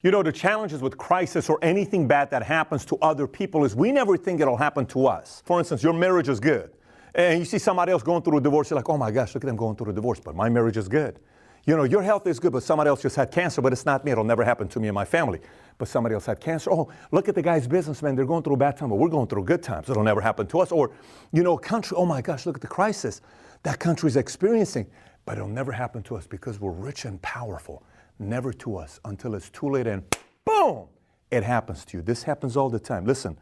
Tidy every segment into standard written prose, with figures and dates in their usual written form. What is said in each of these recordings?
You know, the challenges with crisis or anything bad that happens to other people is we never think it'll happen to us. For instance, your marriage is good, and you see somebody else going through a divorce, you're like, oh my gosh, look at them going through a divorce, but my marriage is good. You know, your health is good, but somebody else just had cancer, but it's not me. It'll never happen to me and my family. But somebody else had cancer. Oh, look at the guy's businessman. They're going through a bad time, but we're going through good times. It'll never happen to us. Or, you know, country, oh my gosh, look at the crisis that country's experiencing. But it'll never happen to us because we're rich and powerful. Never to us until it's too late and boom, it happens to you. This happens all the time. Listen,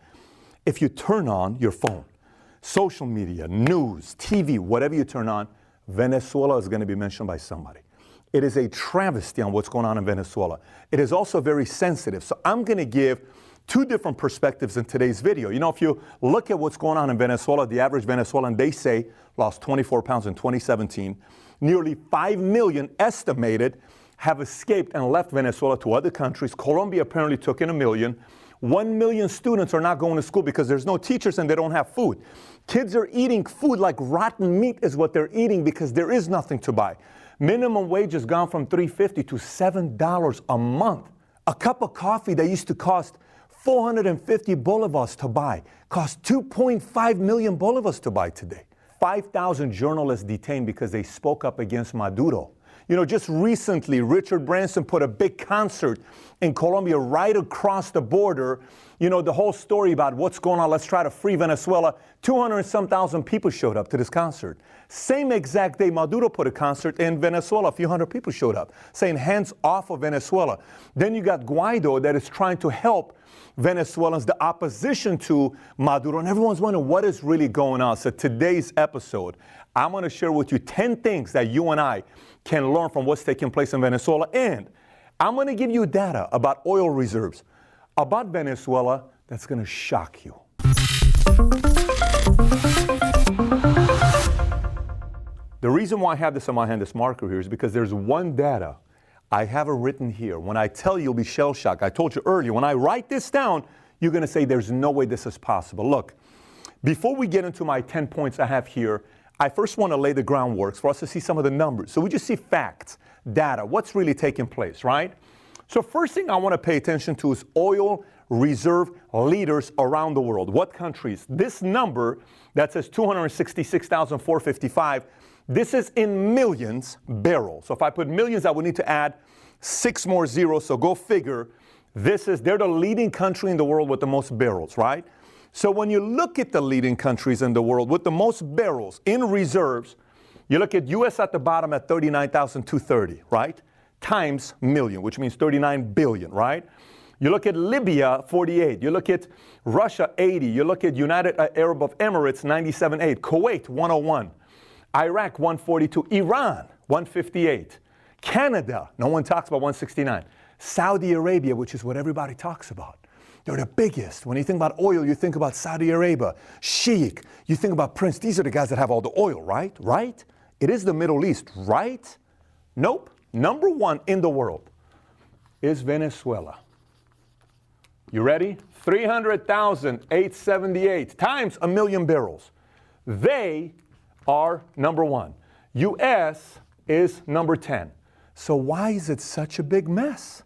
if you turn on your phone, social media, news, TV, whatever you turn on, Venezuela is going to be mentioned by somebody. It is a travesty on what's going on in Venezuela. It is also very sensitive. So I'm going to give two different perspectives in today's video. You know, if you look at what's going on in Venezuela, the average Venezuelan, they say, lost 24 pounds in 2017. Nearly 5 million estimated have escaped and left Venezuela to other countries. Colombia apparently took in 1 million. 1 million students are not going to school because there's no teachers and they don't have food. Kids are eating food like rotten meat is what they're eating because there is nothing to buy. Minimum wage has gone from $3.50 to $7 a month. A cup of coffee that used to cost 450 bolivars to buy costs 2.5 million bolivars to buy today. 5,000 journalists detained because they spoke up against Maduro. You know, just recently, Richard Branson put a big concert in Colombia right across the border. You know, the whole story about what's going on, let's try to free Venezuela. 200 and some thousand people showed up to this concert. Same exact day Maduro put a concert in Venezuela, a few hundred people showed up, saying hands off of Venezuela. Then you got Guaido that is trying to help Venezuelans, the opposition to Maduro, and everyone's wondering what is really going on. So today's episode, I'm going to share with you 10 things that you and I can learn from what's taking place in Venezuela, and I'm going to give you data about oil reserves, about Venezuela, that's going to shock you. The reason why I have this in my hand, this marker here, is because there's one data I have it written here. When I tell you, you'll be shell-shocked. I told you earlier, when I write this down, you're going to say there's no way this is possible. Look, before we get into my 10 points I have here, I first want to lay the groundwork for us to see some of the numbers. So we just see facts, data, what's really taking place, right? So first thing I want to pay attention to is oil reserve leaders around the world. What countries? This number that says 266,455, this is in millions barrels. So if I put millions, I would need to add 6 more zeros. So go figure. They're the leading country in the world with the most barrels, right? So when you look at the leading countries in the world with the most barrels in reserves, you look at U.S. at the bottom at 39,230, right? Times million, which means 39 billion, right? You look at Libya, 48. You look at Russia, 80. You look at United Arab Emirates, 97.8. Kuwait, 101. Iraq, 142. Iran, 158. Canada, no one talks about 169. Saudi Arabia, which is what everybody talks about. They're the biggest. When you think about oil, you think about Saudi Arabia. Sheikh, you think about Prince. These are the guys that have all the oil, right? Right? It is the Middle East, right? Nope. Number one in the world is Venezuela. You ready? 300,878 times 1 million barrels. They are number one. U.S. is number 10. So why is it such a big mess?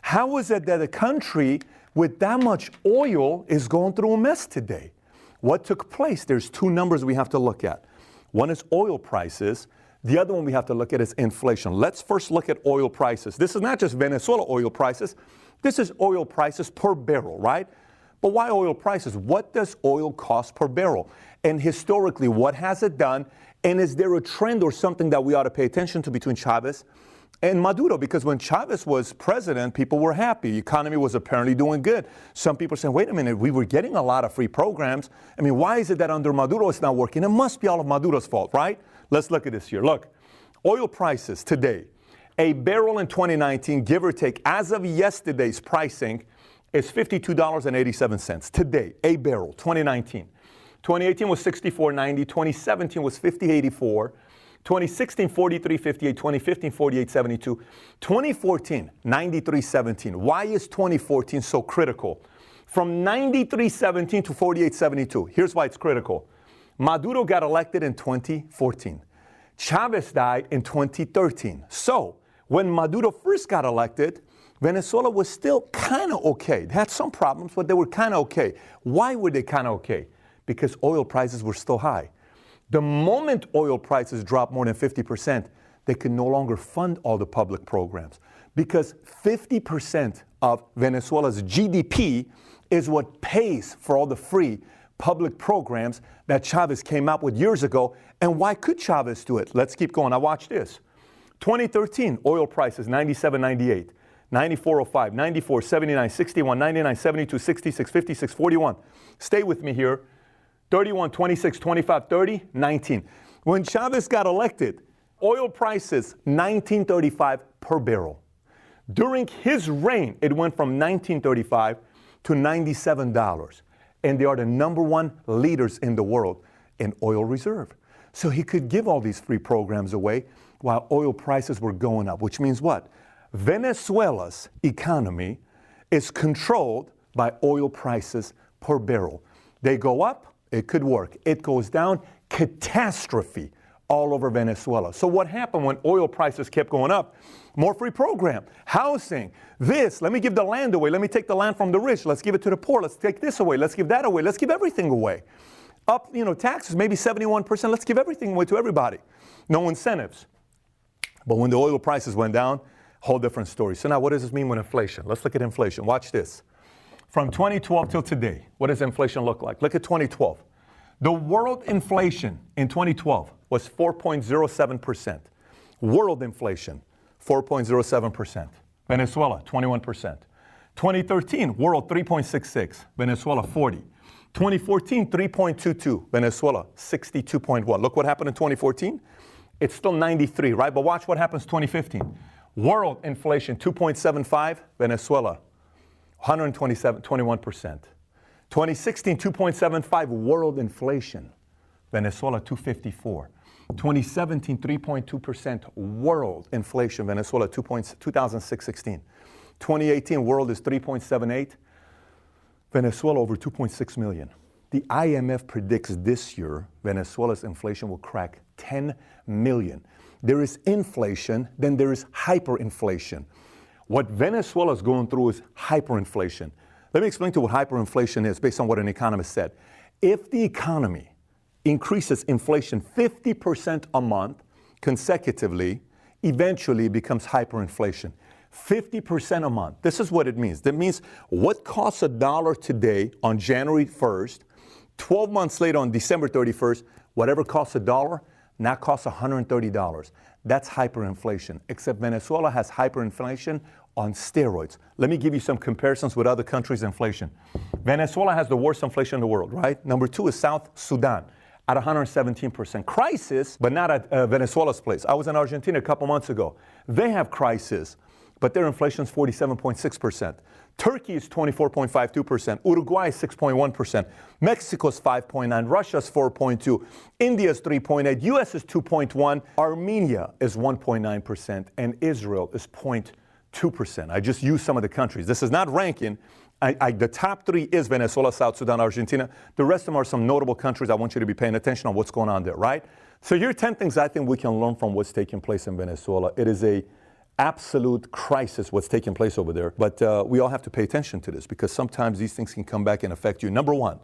How is it that a country with that much oil is going through a mess today? What took place? There's two numbers we have to look at. One is oil prices. The other one we have to look at is inflation. Let's first look at oil prices. This is not just Venezuela oil prices. This is oil prices per barrel, right? But why oil prices? What does oil cost per barrel? And historically, what has it done? And is there a trend or something that we ought to pay attention to between Chavez and Maduro? Because when Chavez was president, people were happy. The economy was apparently doing good. Some people are saying, wait a minute, we were getting a lot of free programs. I mean, why is it that under Maduro it's not working? It must be all of Maduro's fault, right? Let's look at this here. Look, oil prices today. A barrel in 2019, give or take, as of yesterday's pricing, is $52.87 today, a barrel, 2019. 2018 was $64.90. 2017 was $50.84. 2016, $43.58. 2015, $48.72. 2014, $93.17. Why is 2014 so critical? From $93.17 to $48.72. Here's why it's critical. Maduro got elected in 2014. Chavez died in 2013. So when Maduro first got elected, Venezuela was still kind of okay. They had some problems, but they were kind of okay. Why were they kind of okay? Because oil prices were still high. The moment oil prices dropped more than 50%, they could no longer fund all the public programs, because 50% of Venezuela's GDP is what pays for all the free public programs that Chavez came up with years ago. And why could Chavez do it? Let's keep going. Now watch this. 2013, oil prices, 97, 98, 94, 05, 94, 79, 61, 99, 72, 66, 56, 41. Stay with me here. 31, 26, 25, 30, 19. When Chavez got elected, oil prices, 1935 per barrel. During his reign, it went from 1935 to $97. And they are the #1 leaders in the world in oil reserve. So he could give all these free programs away while oil prices were going up, which means what? Venezuela's economy is controlled by oil prices per barrel. They go up, it could work. It goes down, catastrophe all over Venezuela. So what happened when oil prices kept going up? More free program, housing, this, let me give the land away, let me take the land from the rich, let's give it to the poor, let's take this away, let's give that away, let's give everything away. Up, taxes, maybe 71%, let's give everything away to everybody. No incentives. But when the oil prices went down, whole different story. So now what does this mean with inflation? Let's look at inflation. Watch this. From 2012 till today, what does inflation look like? Look at 2012. The world inflation in 2012 was 4.07%. World inflation, 4.07%. Venezuela, 21%. 2013, world 3.66. Venezuela, 40. 2014, 3.22. Venezuela, 62.1. Look what happened in 2014. It's still 93, right? But watch what happens 2015. World inflation, 2.75. Venezuela, 21%. 2016, 2.75 world inflation. Venezuela, 254. 2017, 3.2% world inflation. Venezuela, 2016. 2018, world is 3.78. Venezuela, over 2.6 million. The IMF predicts this year, Venezuela's inflation will crack 10 million. There is inflation, then there is hyperinflation. What Venezuela is going through is hyperinflation. Let me explain to you what hyperinflation is based on what an economist said. If the economy increases inflation 50% a month consecutively, eventually it becomes hyperinflation. 50% a month. This is what it means. That means what costs $1 today on January 1st, 12 months later on December 31st, whatever costs $1, now costs $130. That's hyperinflation, except Venezuela has hyperinflation on steroids. Let me give you some comparisons with other countries' inflation. Venezuela has the worst inflation in the world, right? Number 2 is South Sudan at 117%. Crisis, but not at Venezuela's place. I was in Argentina a couple months ago. They have crisis, but their inflation is 47.6%. Turkey is 24.52%. Uruguay is 6.1%. Mexico is 5.9%. Russia is 4.2%. India is 3.8%. US is 2.1%. Armenia is 1.9%. And Israel is 0.2%. I just used some of the countries. This is not ranking. The top 3 is Venezuela, South Sudan, Argentina. The rest of them are some notable countries. I want you to be paying attention on what's going on there, right? So here are 10 things I think we can learn from what's taking place in Venezuela. It is a absolute crisis what's taking place over there. But we all have to pay attention to this because sometimes these things can come back and affect you. Number one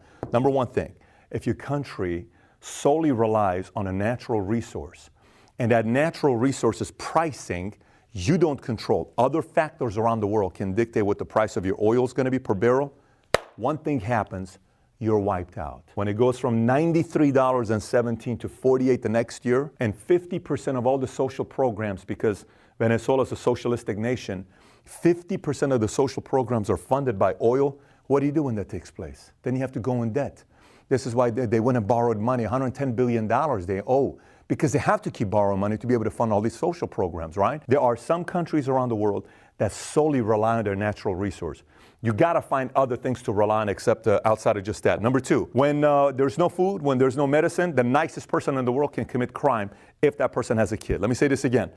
thing, if your country solely relies on a natural resource and that natural resource's pricing you don't control, other factors around the world can dictate what the price of your oil is going to be per barrel, one thing happens, you're wiped out. When it goes from $93.17 to $48 the next year, and 50% of all the social programs, because Venezuela is a socialistic nation, 50% of the social programs are funded by oil. What do you do when that takes place? Then you have to go in debt. This is why they went and borrowed money, $110 billion they owe, because they have to keep borrowing money to be able to fund all these social programs, right? There are some countries around the world that solely rely on their natural resource. You gotta find other things to rely on except outside of just that. Number 2, when there's no food, when there's no medicine, the nicest person in the world can commit crime if that person has a kid. Let me say this again.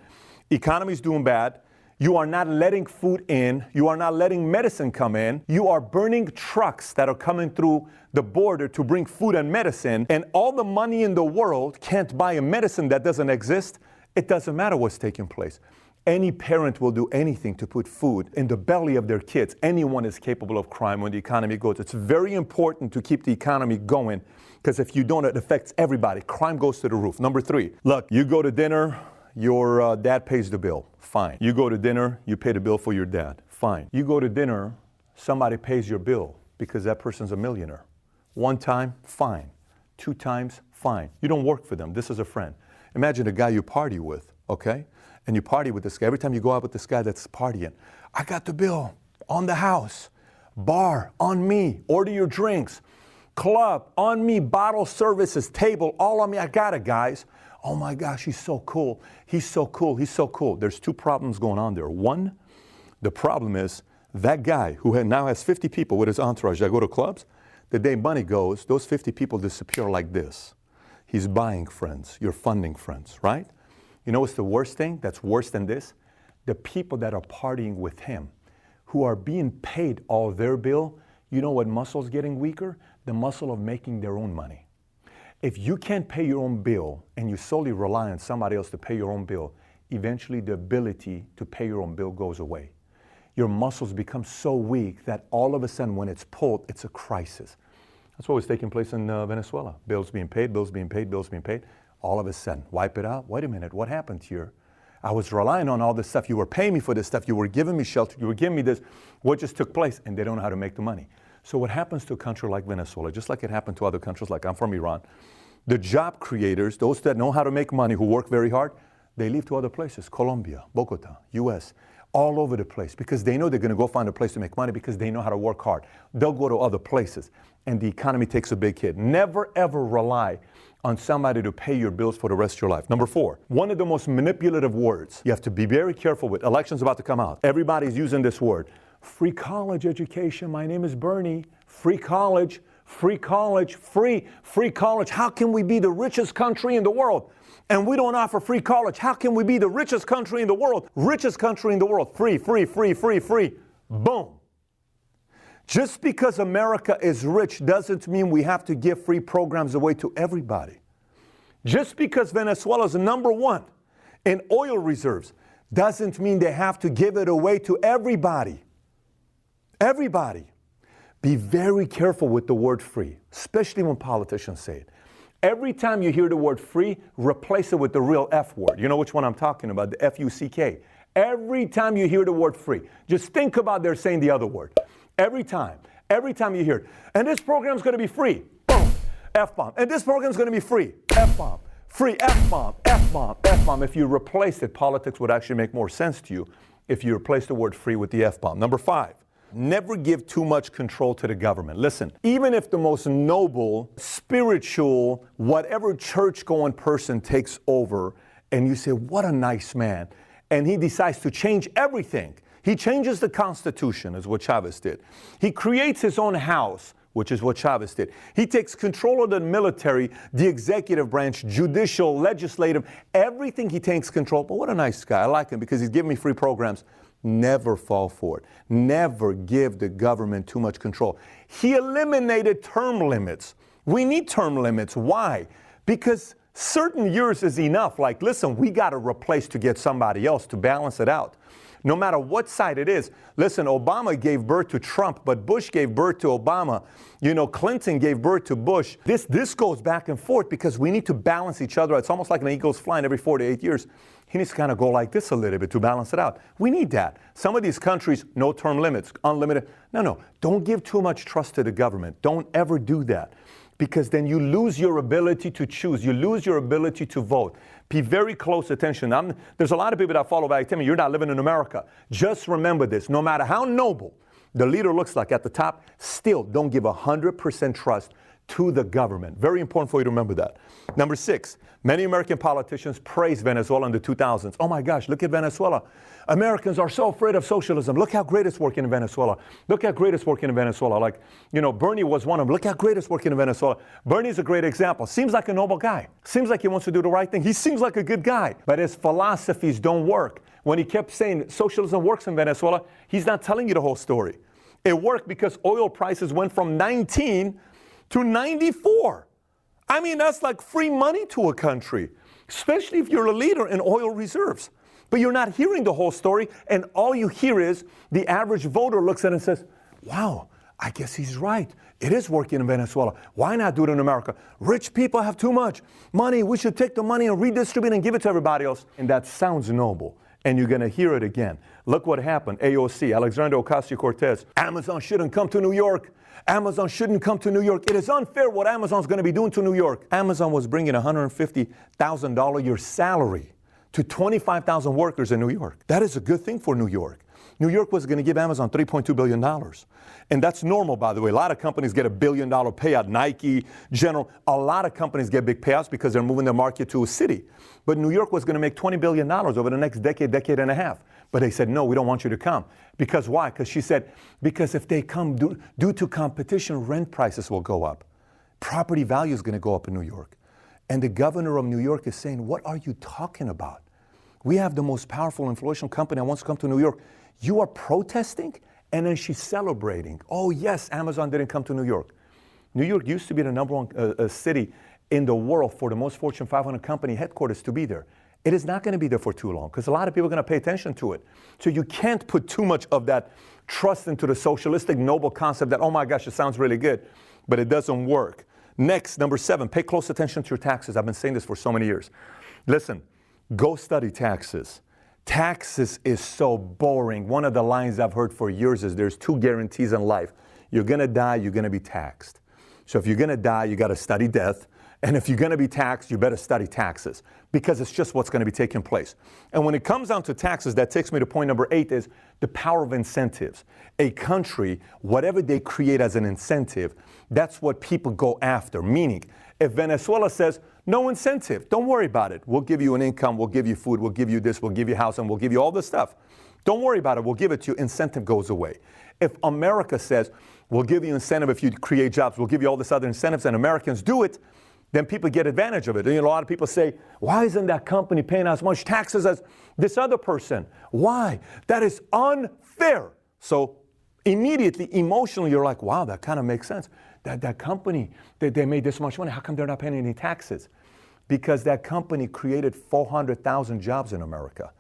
Economy's doing bad. You are not letting food in. You are not letting medicine come in. You are burning trucks that are coming through the border to bring food and medicine. And all the money in the world can't buy a medicine that doesn't exist. It doesn't matter what's taking place. Any parent will do anything to put food in the belly of their kids. Anyone is capable of crime when the economy goes. It's very important to keep the economy going, because if you don't, it affects everybody. Crime goes to the roof. Number 3, look, you go to dinner, your dad pays the bill. Fine. You go to dinner, you pay the bill for your dad. Fine. You go to dinner, somebody pays your bill because that person's a millionaire. 1 time, fine. 2 times, fine. You don't work for them. This is a friend. Imagine a guy you party with, okay? And you party with this guy. Every time you go out with this guy that's partying, I got the bill on the house, bar on me, order your drinks, club on me, bottle services, table, all on me. I got it, guys. Oh my gosh, he's so cool. He's so cool. He's so cool. There's 2 problems going on there. 1, the problem is that guy who now has 50 people with his entourage that go to clubs, the day money goes, those 50 people disappear like this. He's buying friends. You're funding friends, right? You know what's the worst thing that's worse than this? The people that are partying with him, who are being paid all their bill, you know what muscle's getting weaker? The muscle of making their own money. If you can't pay your own bill and you solely rely on somebody else to pay your own bill, eventually the ability to pay your own bill goes away. Your muscles become so weak that all of a sudden when it's pulled, it's a crisis. That's what was taking place in Venezuela. Bills being paid, bills being paid, bills being paid. All of a sudden, wipe it out. Wait a minute, what happened here? I was relying on all this stuff. You were paying me for this stuff. You were giving me shelter. You were giving me this. What just took place? And they don't know how to make the money. So what happens to a country like Venezuela, just like it happened to other countries, like I'm from Iran, the job creators, those that know how to make money, who work very hard, they leave to other places, Colombia, Bogota, US, all over the place, because they know they're going to go find a place to make money because they know how to work hard. They'll go to other places, and the economy takes a big hit. Never, ever rely on somebody to pay your bills for the rest of your life. Number 4, one of the most manipulative words you have to be very careful with. Election's about to come out. Everybody's using this word. Free college education. My name is Bernie. Free college, free college, free college. How can we be the richest country in the world and we don't offer free college? How can we be the richest country in the world? Richest country in the world. Free. Boom. Just because America is rich doesn't mean we have to give free programs away to everybody. Just because Venezuela is number 1 in oil reserves doesn't mean they have to give it away to everybody. Everybody. Be very careful with the word free, especially when politicians say it. Every time you hear the word free, replace it with the real F word. You know which one I'm talking about, the F-U-C-K. Every time you hear the word free, just think about they're saying the other word. Every time you hear it. And this program's going to be free. Boom. F-bomb. And this program's going to be free. F-bomb. Free. F-bomb. F-bomb. F-bomb. If you replace it, politics would actually make more sense to you if you replace the word free with the F-bomb. Number 5, never give too much control to the government. Listen, even if the most noble, spiritual, whatever church-going person takes over, and you say, what a nice man, and he decides to change everything. He changes the Constitution, is what Chavez did. He creates his own house, which is what Chavez did. He takes control of the military, the executive branch, judicial, legislative, everything he takes control. But what a nice guy. I like him because he's giving me free programs. Never fall for it. Never give the government too much control. He eliminated term limits. We need term limits. Why? Because certain years is enough. Like, listen, we got to replace to get somebody else to balance it out. No matter what side it is. Listen, Obama gave birth to Trump, but Bush gave birth to Obama. You know, Clinton gave birth to Bush. This goes back and forth because we need to balance each other. It's almost like an eagle's flying every 4 to 8 years. He needs to kind of go like this a little bit to balance it out. We need that. Some of these countries, no term limits, unlimited. No. Don't give too much trust to the government. Don't ever do that. Because then you lose your ability to choose. You lose your ability to vote. Pay very close attention. There's a lot of people that follow Valuetainment. You're not living in America. Just remember this. No matter how noble the leader looks like at the top, still don't give 100% trust to the government. Very important for you to remember that. Number 6, many American politicians praised Venezuela in the 2000s. Oh my gosh, look at Venezuela. Americans are so afraid of socialism. Look how great it's working in Venezuela. Look how great it's working in Venezuela. Like, you know, Bernie was one of them. Look how great it's working in Venezuela. Bernie's a great example. Seems like a noble guy. Seems like he wants to do the right thing. He seems like a good guy. But his philosophies don't work. When he kept saying socialism works in Venezuela, he's not telling you the whole story. It worked because oil prices went from 19 to 94. I mean, that's like free money to a country, especially if you're a leader in oil reserves. But you're not hearing the whole story, and all you hear is the average voter looks at it and says, wow, I guess he's right. It is working in Venezuela. Why not do it in America? Rich people have too much money. We should take the money and redistribute and give it to everybody else. And that sounds noble. And you're going to hear it again. Look what happened. AOC, Alexandria Ocasio-Cortez. Amazon shouldn't come to New York. Amazon shouldn't come to New York. It is unfair what Amazon's going to be doing to New York. Amazon was bringing $150,000 a year salary to 25,000 workers in New York. That is a good thing for New York. New York was going to give Amazon $3.2 billion. And that's normal, by the way. A lot of companies get $1 billion payout. Nike, General, a lot of companies get big payouts because they're moving their market to a city. But New York was going to make $20 billion over the next decade, decade and a half. But they said, no, we don't want you to come. Because why? Because she said, because if they come due to competition, rent prices will go up. Property value is going to go up in New York. And the governor of New York is saying, what are you talking about? We have the most powerful influential company that wants to come to New York. You are protesting? And then she's celebrating. Oh, yes, Amazon didn't come to New York. New York used to be the number one city in the world for the most Fortune 500 company headquarters to be there. It is not going to be there for too long because a lot of people are going to pay attention to it. So you can't put too much of that trust into the socialistic noble concept that, oh my gosh, it sounds really good, but it doesn't work. Next, number 7, pay close attention to your taxes. I've been saying this for so many years. Listen, go study taxes. Taxes is so boring. One of the lines I've heard for years is there's 2 guarantees in life. You're going to die, you're going to be taxed. So if you're going to die, you got to study death. And if you're going to be taxed, you better study taxes because it's just what's going to be taking place. And when it comes down to taxes, that takes me to point number 8 is the power of incentives. A country, whatever they create as an incentive, that's what people go after. Meaning, if Venezuela says, no incentive, don't worry about it. We'll give you an income, we'll give you food, we'll give you this, we'll give you house, and we'll give you all this stuff. Don't worry about it, we'll give it to you. Incentive goes away. If America says, we'll give you incentive if you create jobs, we'll give you all this other incentives, and Americans do it, then people get advantage of it. And a lot of people say, why isn't that company paying as much taxes as this other person? Why? That is unfair. So immediately, emotionally, you're like, wow, that kind of makes sense. That company, they made this much money. How come they're not paying any taxes? Because that company created 400,000 jobs in America.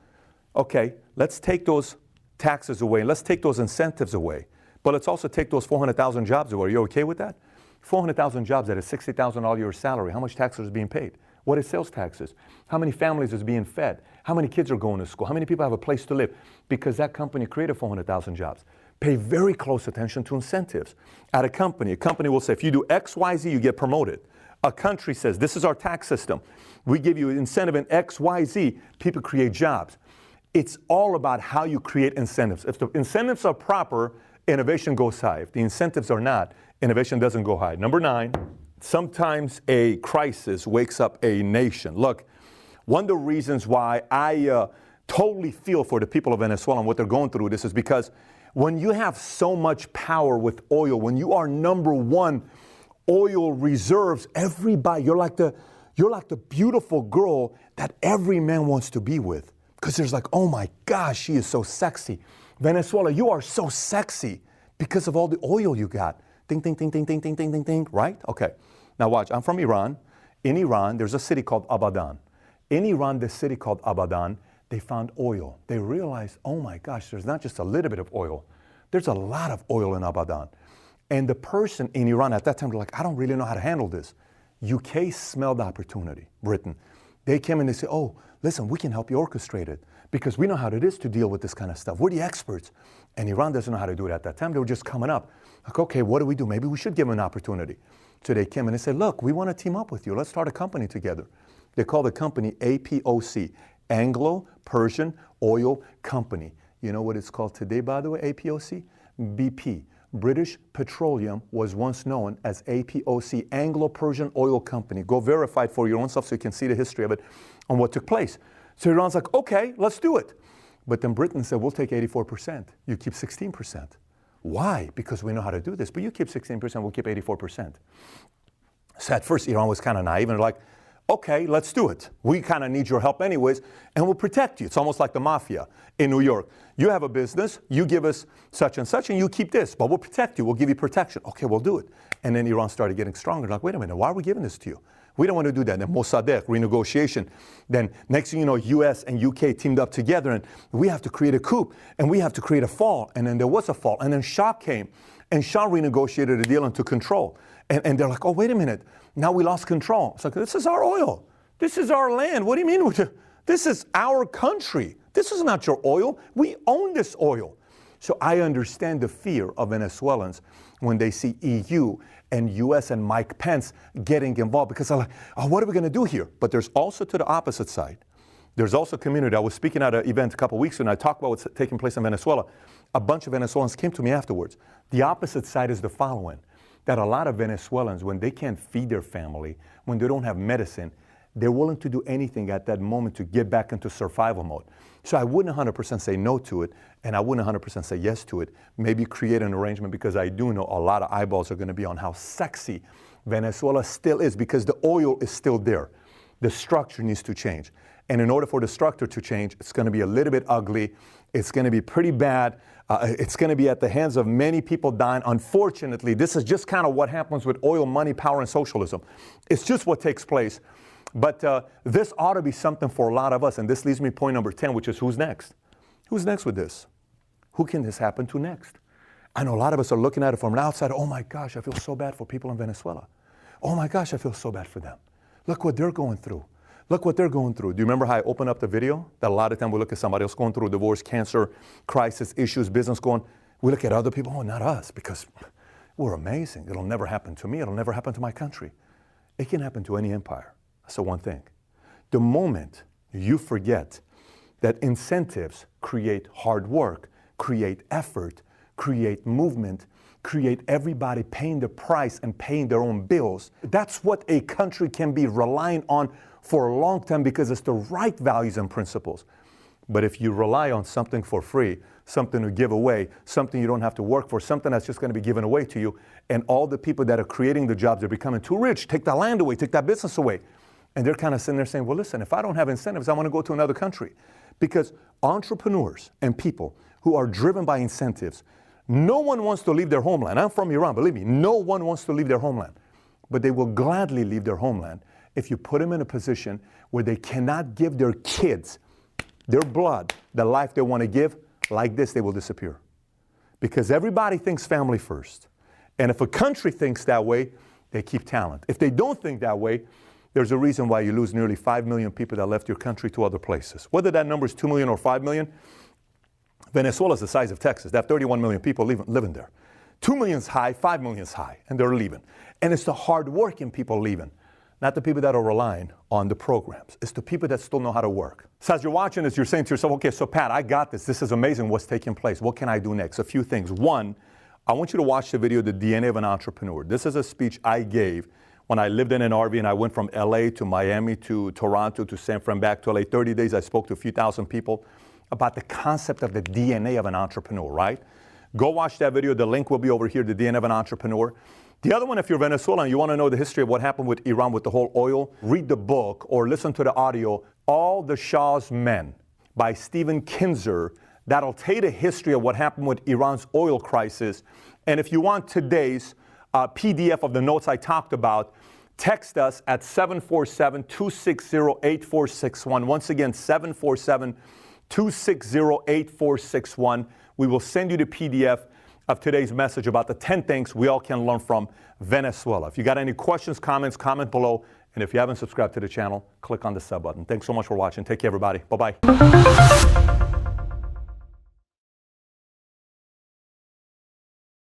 Okay, let's take those taxes away. Let's take those incentives away. But let's also take those 400,000 jobs away. Are you okay with that? 400,000 jobs at a $60,000 a year salary. How much taxes is being paid? What is sales taxes? How many families is being fed? How many kids are going to school? How many people have a place to live? Because that company created 400,000 jobs. Pay very close attention to incentives. At a company will say, if you do X, Y, Z, you get promoted. A country says, this is our tax system. We give you an incentive in X, Y, Z. People create jobs. It's all about how you create incentives. If the incentives are proper, innovation goes high. If the incentives are not, innovation doesn't go high. Number 9, sometimes a crisis wakes up a nation. Look, one of the reasons why I totally feel for the people of Venezuela and what they're going through this is because when you have so much power with oil, when you are number 1 oil reserves, everybody, you're like the beautiful girl that every man wants to be with. Because there's like, oh my gosh, she is so sexy. Venezuela, you are so sexy because of all the oil you got. Ding, ding, ding, ding, ding, ding, ding, ding, ding, right? Okay. Now watch, I'm from Iran. In Iran, there's a city called Abadan. In Iran, this city called Abadan, they found oil. They realized, oh my gosh, there's not just a little bit of oil. There's a lot of oil in Abadan. And the person in Iran at that time, they're like, I don't really know how to handle this. UK smelled opportunity, Britain. They came and they said, oh, listen, we can help you orchestrate it because we know how it is to deal with this kind of stuff. We're the experts. And Iran doesn't know how to do it at that time. They were just coming up. Like, okay, what do we do? Maybe we should give them an opportunity. So they came and they said, look, we want to team up with you. Let's start a company together. They call the company APOC, Anglo-Persian Oil Company. You know what it's called today, by the way, APOC? BP. British Petroleum was once known as APOC, Anglo-Persian Oil Company. Go verify it for your own self so you can see the history of it and what took place. So Iran's like, okay, let's do it. But then Britain said, we'll take 84%. You keep 16%. Why? Because we know how to do this. But you keep 16%, we'll keep 84%. So at first, Iran was kind of naive and they're like, okay, let's do it. We kind of need your help anyways, and we'll protect you. It's almost like the mafia in New York. You have a business, you give us such and such, and you keep this, but we'll protect you. We'll give you protection. Okay, we'll do it. And then Iran started getting stronger. Like, wait a minute, why are we giving this to you? We don't want to do that. Then Mossadegh, renegotiation. Then next thing you know, US and UK teamed up together, and we have to create a coup, and we have to create a fall. And then there was a fall. And then Shah came, and Shah renegotiated a deal and took control. And they're like, oh, wait a minute. Now we lost control. It's like, this is our oil. This is our land. What do you mean? This is our country. This is not your oil. We own this oil. So I understand the fear of Venezuelans when they see EU and US and Mike Pence getting involved, because they're like, oh, what are we going to do here? But there's also to the opposite side. There's also community. I was speaking at an event a couple of weeks ago, and I talked about what's taking place in Venezuela. A bunch of Venezuelans came to me afterwards. The opposite side is the following, that a lot of Venezuelans, when they can't feed their family, when they don't have medicine, they're willing to do anything at that moment to get back into survival mode. So I wouldn't 100% say no to it, and I wouldn't 100% say yes to it. Maybe create an arrangement, because I do know a lot of eyeballs are going to be on how sexy Venezuela still is, because the oil is still there. The structure needs to change. And in order for the structure to change, it's going to be a little bit ugly. It's going to be pretty bad. It's going to be at the hands of many people dying. Unfortunately, this is just kind of what happens with oil, money, power, and socialism. It's just what takes place. But this ought to be something for a lot of us. And this leads me to point number 10, which is who's next? Who's next with this? Who can this happen to next? I know a lot of us are looking at it from an outside. Oh my gosh, I feel so bad for people in Venezuela. Oh my gosh, I feel so bad for them. Look what they're going through. Look what they're going through. Do you remember how I opened up the video? That a lot of time we look at somebody else going through divorce, cancer, crisis, issues, business going. We look at other people. Oh, not us, because we're amazing. It'll never happen to me. It'll never happen to my country. It can happen to any empire. That's the one thing. The moment you forget that incentives create hard work, create effort, create movement, create everybody paying the price and paying their own bills, that's what a country can be relying on for a long time, because it's the right values and principles. But if you rely on something for free, something to give away, something you don't have to work for, something that's just going to be given away to you, and all the people that are creating the jobs are becoming too rich, take that land away, take that business away. And they're kind of sitting there saying, well, listen, if I don't have incentives, I want to go to another country. Because entrepreneurs and people who are driven by incentives, no one wants to leave their homeland. I'm from Iran, believe me, no one wants to leave their homeland. But they will gladly leave their homeland if you put them in a position where they cannot give their kids, their blood, the life they want to give. Like this, they will disappear. Because everybody thinks family first. And if a country thinks that way, they keep talent. If they don't think that way, there's a reason why you lose nearly 5 million people that left your country to other places. Whether that number is 2 million or 5 million, Venezuela is the size of Texas. They have 31 million people living there. 2 million is high, 5 million is high, and they're leaving. And it's the hard-working people leaving, not the people that are relying on the programs. It's the people that still know how to work. So as you're watching this, you're saying to yourself, okay, so Pat, I got this. This is amazing what's taking place. What can I do next? A few things. One, I want you to watch the video, The DNA of an Entrepreneur. This is a speech I gave when I lived in an RV and I went from LA to Miami to Toronto to San Fran back to LA. 30 days, I spoke to a few thousand people about the concept of the DNA of an entrepreneur, right? Go watch that video. The link will be over here, The DNA of an Entrepreneur. The other one, if you're Venezuelan, you want to know the history of what happened with Iran with the whole oil, read the book or listen to the audio, All the Shah's Men by Stephen Kinzer. That'll tell you the history of what happened with Iran's oil crisis. And if you want today's PDF of the notes I talked about, text us at 747-260-8461. Once again, 747-260-8461. We will send you the PDF of today's message about the 10 things we all can learn from Venezuela. If you got any questions, comments, comment below. And if you haven't subscribed to the channel, click on the sub button. Thanks so much for watching. Take care, everybody. Bye-bye.